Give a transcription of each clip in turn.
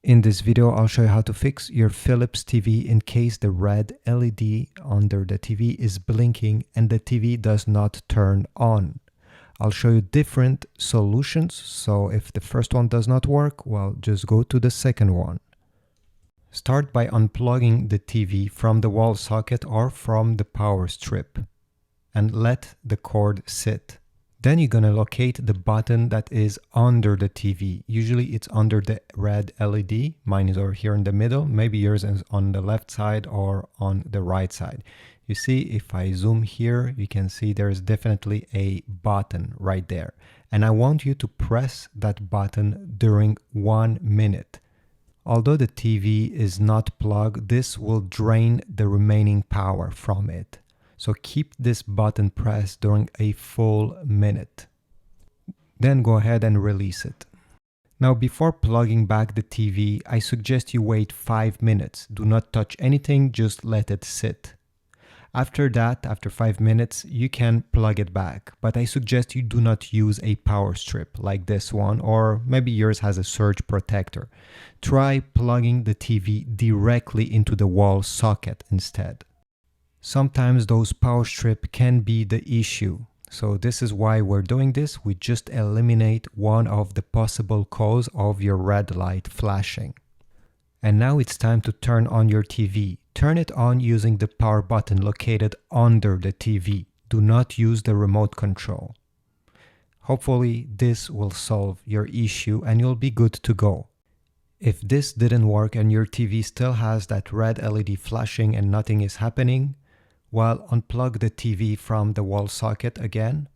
In this video, I'll show you how to fix your Philips TV in case the red LED under the TV is blinking and the TV does not turn on. I'll show you different solutions, so if the first one does not work, well, just go to the second one. Start by unplugging the TV from the wall socket or from the power strip and let the cord sit. Then you're going to locate the button that is under the TV. Usually it's under the red LED. Mine is over here in the middle. Maybe yours is on the left side or on the right side. You see, if I zoom here, you can see there's definitely a button right there. And I want you to press that button during 1 minute. Although the TV is not plugged, this will drain the remaining power from it. So keep this button pressed during a full minute. Then go ahead and release it. Now, before plugging back the TV, I suggest you wait 5 minutes. Do not touch anything, just let it sit. After that, after 5 minutes, you can plug it back. But I suggest you do not use a power strip like this one, or maybe yours has a surge protector. Try plugging the TV directly into the wall socket instead. Sometimes those power strips can be the issue. So this is why we're doing this. We just eliminate one of the possible cause of your red light flashing. And now it's time to turn on your TV. Turn it on using the power button located under the TV. Do not use the remote control. Hopefully this will solve your issue and you'll be good to go. If this didn't work and your TV still has that red LED flashing and nothing is happening, well, unplug the TV from the wall socket again.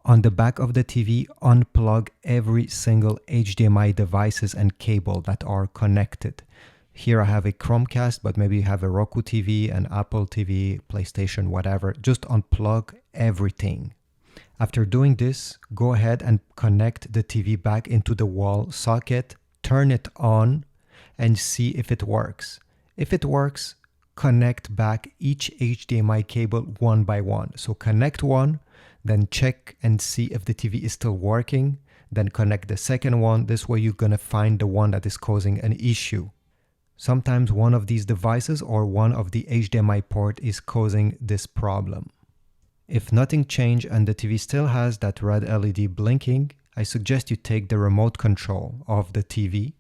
On the back of the TV, unplug every single HDMI devices and cable that are connected. Here I have a Chromecast, but maybe you have a Roku TV, an Apple TV, PlayStation, whatever. Just unplug everything. After doing this, go ahead and connect the TV back into the wall socket, turn it on, and see if it works. If it works, connect back each HDMI cable one by one. So connect one, then check and see if the TV is still working, then connect the second one. This way you're going to find the one that is causing an issue. Sometimes one of these devices or one of the HDMI port is causing this problem. If nothing changed and the TV still has that red LED blinking, I suggest you take the remote control of the TV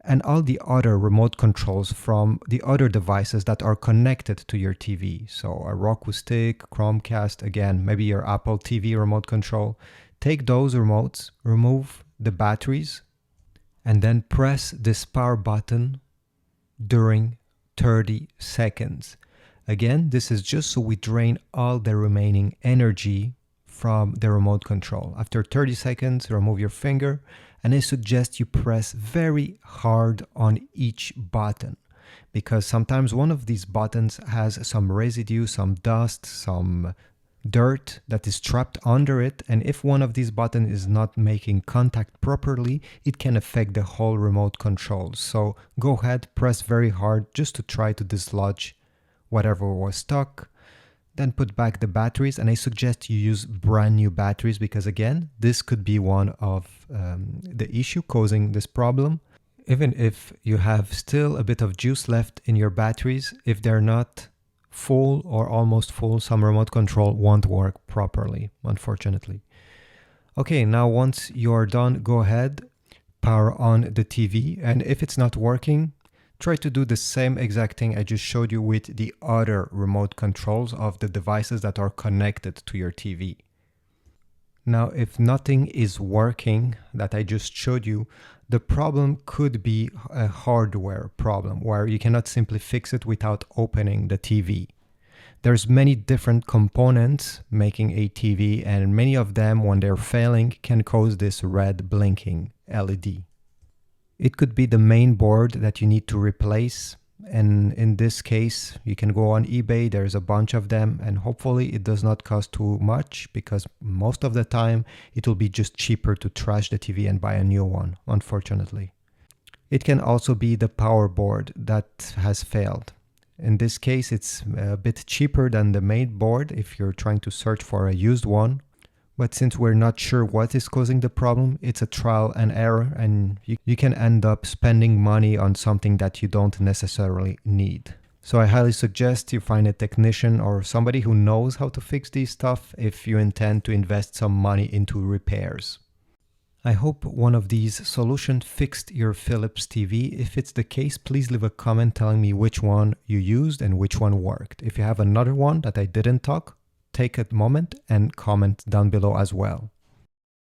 and all the other remote controls from the other devices that are connected to your TV. So a Roku stick, Chromecast, again, maybe your Apple TV remote control. Take those remotes, remove the batteries, and then press this power button during 30 seconds. Again, this is just so we drain all the remaining energy from the remote control. After 30 seconds, remove your finger, and I suggest you press very hard on each button because sometimes one of these buttons has some residue, some dust, some dirt that is trapped under it, and if one of these buttons is not making contact properly, it can affect the whole remote control. So go ahead, press very hard just to try to dislodge whatever was stuck. Then put back the batteries, and I suggest you use brand new batteries because again, this could be one of the issue causing this problem. Even if you have still a bit of juice left in your batteries, if they're not full or almost full, some remote control won't work properly, unfortunately. Okay, now once you're done, go ahead, power on the TV, and if it's not working, try to do the same exact thing I just showed you with the other remote controls of the devices that are connected to your TV. Now, if nothing is working that I just showed you, the problem could be a hardware problem where you cannot simply fix it without opening the TV. There's many different components making a TV, and many of them, when they're failing, can cause this red blinking LED. It could be the main board that you need to replace, and in this case you can go on eBay, there's a bunch of them, and hopefully it does not cost too much because most of the time it will be just cheaper to trash the TV and buy a new one, unfortunately. It can also be the power board that has failed. In this case it's a bit cheaper than the main board if you're trying to search for a used one. But since we're not sure what is causing the problem, it's a trial and error, and you can end up spending money on something that you don't necessarily need. So I highly suggest you find a technician or somebody who knows how to fix these stuff if you intend to invest some money into repairs. I hope one of these solutions fixed your Philips TV. If it's the case, please leave a comment telling me which one you used and which one worked. If you have another one that I didn't take a moment and comment down below as well.